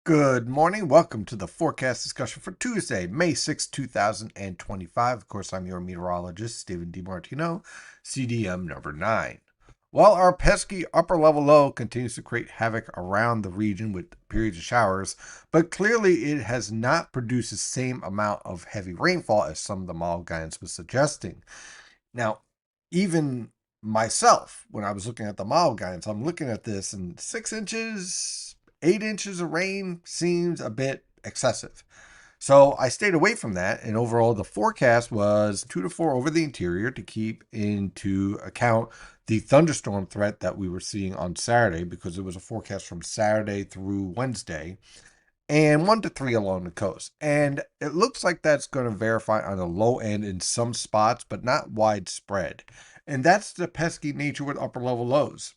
Good morning. Welcome to the forecast discussion for Tuesday, May 6, 2025. Of course, I'm your meteorologist, Stephen DiMartino, CDM number 9. Well, our pesky upper level low continues to create havoc around the region with periods of showers, but clearly it has not produced the same amount of heavy rainfall as some of the model guidance was suggesting. Now, even myself, when I was looking at the model guidance, I'm looking at this and 6 inches, 8 inches of rain seems a bit excessive. So I stayed away from that. And overall, the forecast was 2 to 4 over the interior to keep into account the thunderstorm threat that we were seeing on Saturday, because it was a forecast from Saturday through Wednesday, and 1 to 3 along the coast. And it looks like that's going to verify on the low end in some spots, but not widespread. And that's the pesky nature with upper level lows.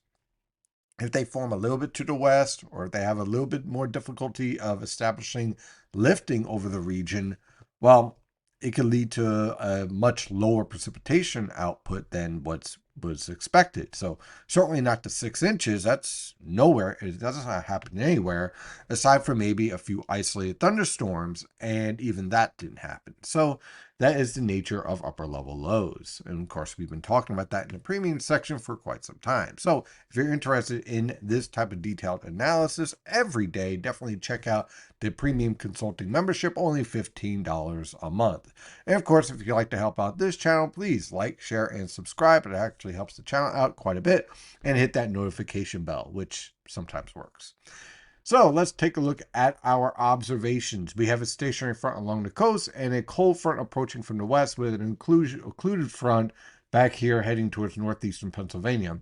If they form a little bit to the west, or if they have a little bit more difficulty of establishing lifting over the region, well, it could lead to a much lower precipitation output than was expected. So certainly not the 6 inches. That's nowhere. It doesn't happen anywhere, aside from maybe a few isolated thunderstorms, and even that didn't happen. So that is the nature of upper level lows. And of course, we've been talking about that in the premium section for quite some time. So if you're interested in this type of detailed analysis every day, definitely check out the premium consulting membership, only $15 a month. And of course, if you'd like to help out this channel, please like, share, and subscribe. It actually helps the channel out quite a bit. And hit that notification bell, which sometimes works. So let's take a look at our observations. We have a stationary front along the coast and a cold front approaching from the west with an occluded front back here heading towards northeastern Pennsylvania.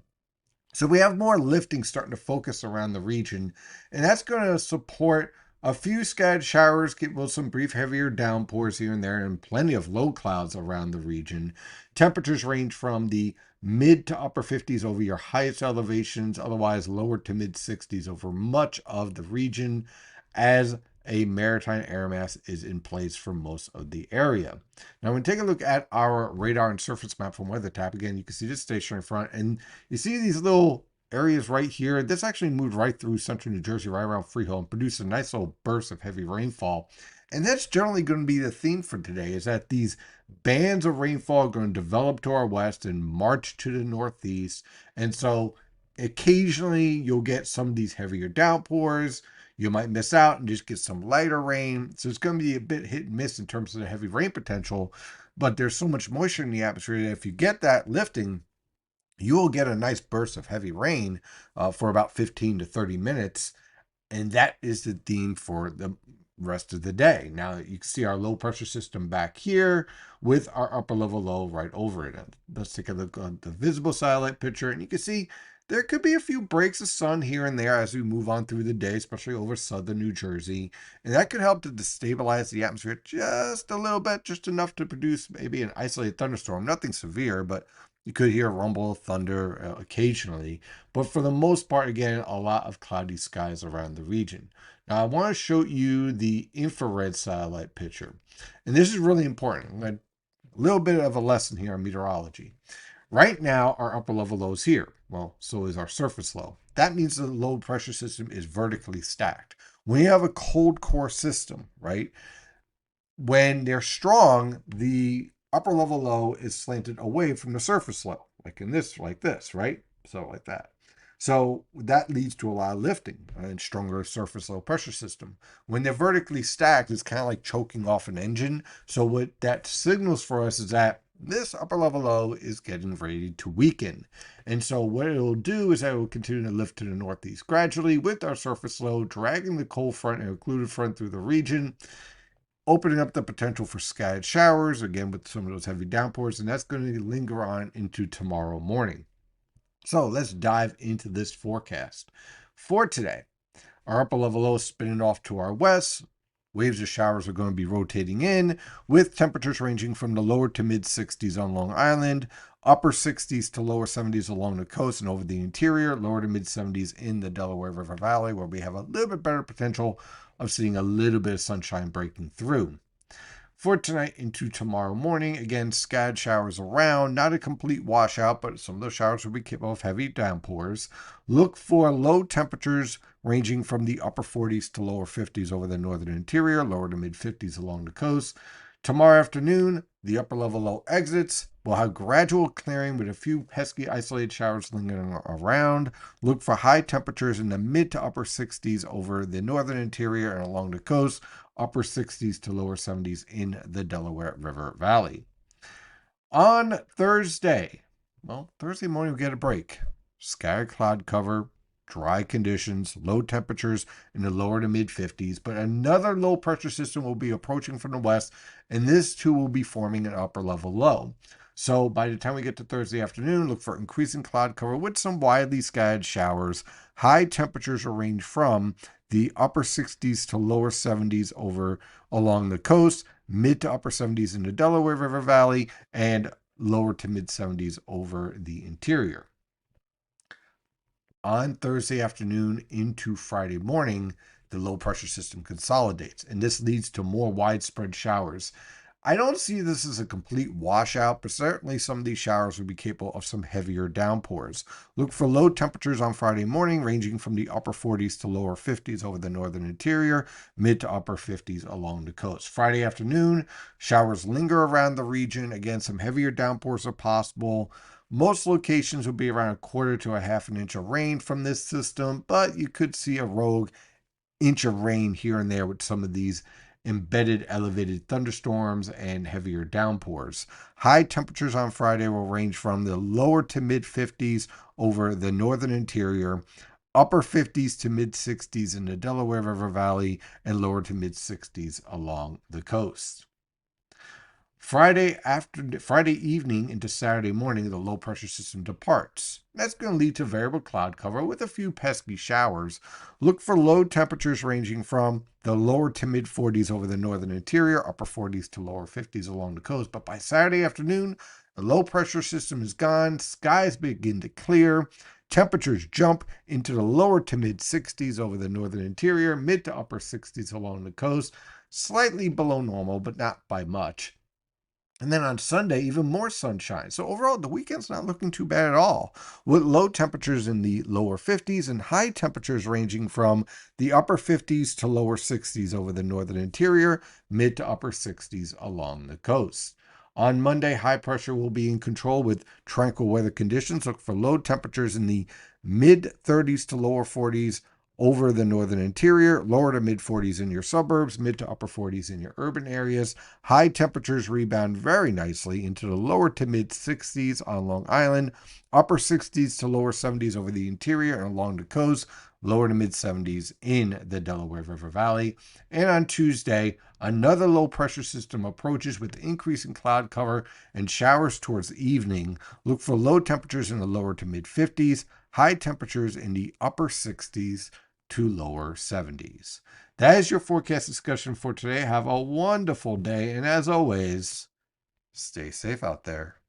So we have more lifting starting to focus around the region, and that's going to support a few scattered showers, with some brief heavier downpours here and there, and plenty of low clouds around the region. Temperatures range from the mid to upper 50s over your highest elevations, otherwise lower to mid 60s over much of the region, as a maritime air mass is in place for most of the area. Now, when we take a look at our radar and surface map from WeatherTap, again, you can see this stationary front, and you see these little areas right here. This actually moved right through central New Jersey, right around Freehold, and produced a nice little burst of heavy rainfall. And that's generally going to be the theme for today, is that these bands of rainfall are going to develop to our west and march to the northeast. And so occasionally you'll get some of these heavier downpours. You might miss out and just get some lighter rain. So it's going to be a bit hit and miss in terms of the heavy rain potential. But there's so much moisture in the atmosphere that if you get that lifting, you will get a nice burst of heavy rain for about 15 to 30 minutes. And that is the theme for the rest of the day. Now you can see our low pressure system back here with our upper level low right over it. And let's take a look on the visible satellite picture, and you can see there could be a few breaks of sun here and there as we move on through the day, especially over southern New Jersey. And that could help to destabilize the atmosphere just a little bit, just enough to produce maybe an isolated thunderstorm. Nothing severe, but you could hear a rumble of thunder occasionally. But for the most part, again, a lot of cloudy skies around the region. Now, I want to show you the infrared satellite picture. And this is really important. A little bit of a lesson here on meteorology. Right now, our upper level low is here. Well, so is our surface low. That means the low pressure system is vertically stacked. When you have a cold core system, right, when they're strong, the upper level low is slanted away from the surface low, like in this, like this, right? So like that. So that leads to a lot of lifting and stronger surface low pressure system. When they're vertically stacked, it's kind of like choking off an engine. So what that signals for us is that this upper level low is getting ready to weaken. And so what it'll do is that it will continue to lift to the northeast gradually with our surface low, dragging the cold front and occluded front through the region, opening up the potential for scattered showers, again with some of those heavy downpours, and that's going to linger on into tomorrow morning. So let's dive into this forecast. For today, our upper level low is spinning off to our west. Waves of showers are going to be rotating in, with temperatures ranging from the lower to mid 60s on Long Island, upper 60s to lower 70s along the coast and over the interior, lower to mid 70s in the Delaware River Valley, where we have a little bit better potential of seeing a little bit of sunshine breaking through. For tonight into tomorrow morning, again, scattered showers around, not a complete washout, but some of those showers will be capable of heavy downpours. Look for low temperatures ranging from the upper 40s to lower 50s over the northern interior, lower to mid 50s along the coast. Tomorrow afternoon, the upper level low exits. We'll have gradual clearing with a few pesky isolated showers lingering around. Look for high temperatures in the mid to upper 60s over the northern interior and along the coast, upper 60s to lower 70s in the Delaware River Valley. On Thursday morning we get a break. Scattered cloud cover, dry conditions, low temperatures in the lower to mid 50s, but another low pressure system will be approaching from the west, and this too will be forming an upper level low. So by the time we get to Thursday afternoon, look for increasing cloud cover with some widely scattered showers. High temperatures will range from the upper 60s to lower 70s over along the coast, mid to upper 70s in the Delaware River Valley, and lower to mid 70s over the interior. On Thursday afternoon into Friday morning, the low pressure system consolidates, and this leads to more widespread showers. I don't see this as a complete washout, but certainly some of these showers will be capable of some heavier downpours. Look for low temperatures on Friday morning, ranging from the upper 40s to lower 50s over the northern interior, mid to upper 50s along the coast. Friday afternoon, showers linger around the region. Again, some heavier downpours are possible. Most locations will be around a quarter to a half an inch of rain from this system, but you could see a rogue inch of rain here and there with some of these embedded elevated thunderstorms and heavier downpours. High temperatures on Friday will range from the lower to mid 50s over the northern interior, upper 50s to mid 60s in the Delaware River Valley, and lower to mid 60s along the coast. Friday evening into Saturday morning, the low pressure system departs. That's going to lead to variable cloud cover with a few pesky showers. Look for low temperatures ranging from the lower to mid 40s over the northern interior, upper 40s to lower 50s along the coast. But by Saturday afternoon, the low pressure system is gone. Skies begin to clear. Temperatures jump into the lower to mid 60s over the northern interior, mid to upper 60s along the coast. Slightly below normal, but not by much. And then on Sunday, even more sunshine. So overall, the weekend's not looking too bad at all, with low temperatures in the lower 50s and high temperatures ranging from the upper 50s to lower 60s over the northern interior, mid to upper 60s along the coast. On Monday, high pressure will be in control with tranquil weather conditions. Look for low temperatures in the mid 30s to lower 40s over the northern interior, lower to mid 40s in your suburbs, mid to upper 40s in your urban areas. High temperatures rebound very nicely into the lower to mid 60s on Long Island, upper 60s to lower 70s over the interior and along the coast, lower to mid 70s in the Delaware River Valley. And on Tuesday, another low pressure system approaches with increasing cloud cover and showers towards the evening. Look for low temperatures in the lower to mid 50s, high temperatures in the upper 60s to lower 70s. That is your forecast discussion for today. Have a wonderful day, and as always, stay safe out there.